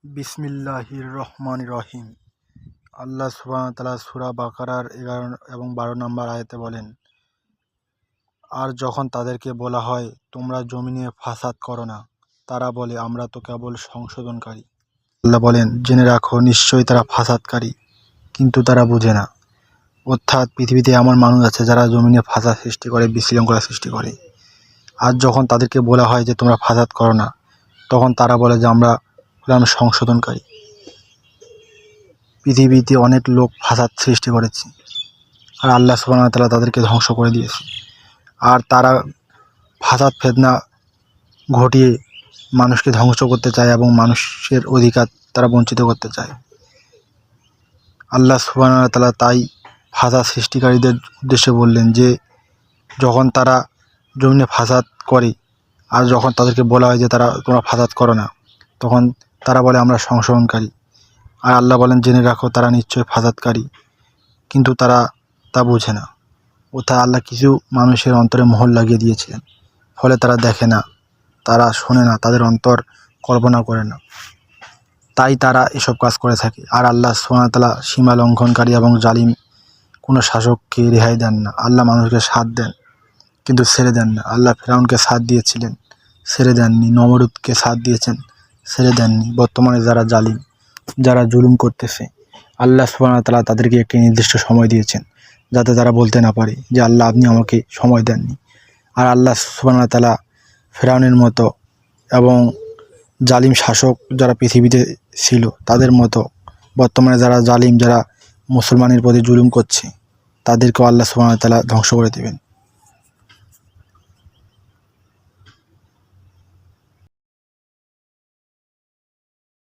বিসমিল্লাহির রহমানির রহিম। আল্লাহ সুবহানাহু ওয়া তাআলা সূরা বাকারার 11 এবং 12 নম্বর আয়াতে বলেন, আর যখন তাদেরকে বলা হয় তোমরা জমিনে ফাসাদ করো না, তারা বলে আমরা তো কেবল সংশোধনকারী। আল্লাহ বলেন, জেনে রাখো নিশ্চয়ই তারা ফাসাদকারী, কিন্তু তারা বুঝে না। অর্থাৎ পৃথিবীতে এমন মানুষ আছে যারা জমিনে ফাসাদ সৃষ্টি করে, বিশৃঙ্খলা সৃষ্টি করে। আর যখন তাদেরকে বলা হয় যে তোমরা ফাসাদ করো না, তখন তারা বলে যে আমরা হলাম সংশোধনকারী। পৃথিবীতে অনেক লোক ফাসাদ সৃষ্টি করেছে, আর আল্লাহ সুবহানাহু ওয়া তাআলা তাদেরকে ধ্বংস করে দিয়েছে। আর তারা ফাসাদ ফিতনা ঘটিয়ে মানুষকে ধ্বংস করতে চায় এবং মানুষের অধিকার তারা বঞ্চিত করতে চায়। আল্লাহ সুবহানাহু ওয়া তাআলা তাই ফাসাদ সৃষ্টিকারীদের উদ্দেশ্যে বললেন যে যখন তারা জমিনে ফাসাদ করে, আর যখন তাদেরকে বলা হয় যে তোমরা ফাসাদ করো না, তখন তারা বলে আমরা সংশোধনকারী। আর আল্লাহ বলেন, জেনে রাখো তারা নিশ্চয় ফাসাদকারী, কিন্তু তারা তা বোঝে না। অর্থাৎ আল্লাহ কিছু মানুষের অন্তরে মোহর লাগিয়ে দিয়েছিলেন, ফলে তারা দেখে না, তারা শোনে না, তাদের অন্তর কল্পনা করে না, তাই তারা এসব কাজ করে থাকে। আর আল্লাহ সুবহানাহু ওয়া তাআলা সীমা লঙ্ঘনকারী এবং জালিম কোনো শাসককে রেহাই দেন না। আল্লাহ মানুষকে সাথ দেন, কিন্তু ছেড়ে দেন না। আল্লাহ ফিরআউনকে সাথ দিয়েছিলেন, ছেড়ে দেননি। নমরুদকে সাথ দিয়েছেন, ছেড়ে দেননি। বর্তমানে যারা জালিম, যারা জুলুম করতেছে, আল্লাহ সুবহানাহু ওয়া তাআলা তাদেরকে একটি নির্দিষ্ট সময় দিয়েছেন, যাতে তারা বলতে না পারে যে আল্লাহ আপনি আমাকে সময় দেননি। আর আল্লাহ সুবহানাহু ওয়া তাআলা ফিরআউনের মতো এবং জালিম শাসক যারা পৃথিবীতে ছিল তাদের মতো বর্তমানে যারা জালিম, যারা মুসলমানের প্রতি জুলুম করছে, তাদেরকেও আল্লাহ সুবহানাহু ওয়া তাআলা ধ্বংস করে দেবেন।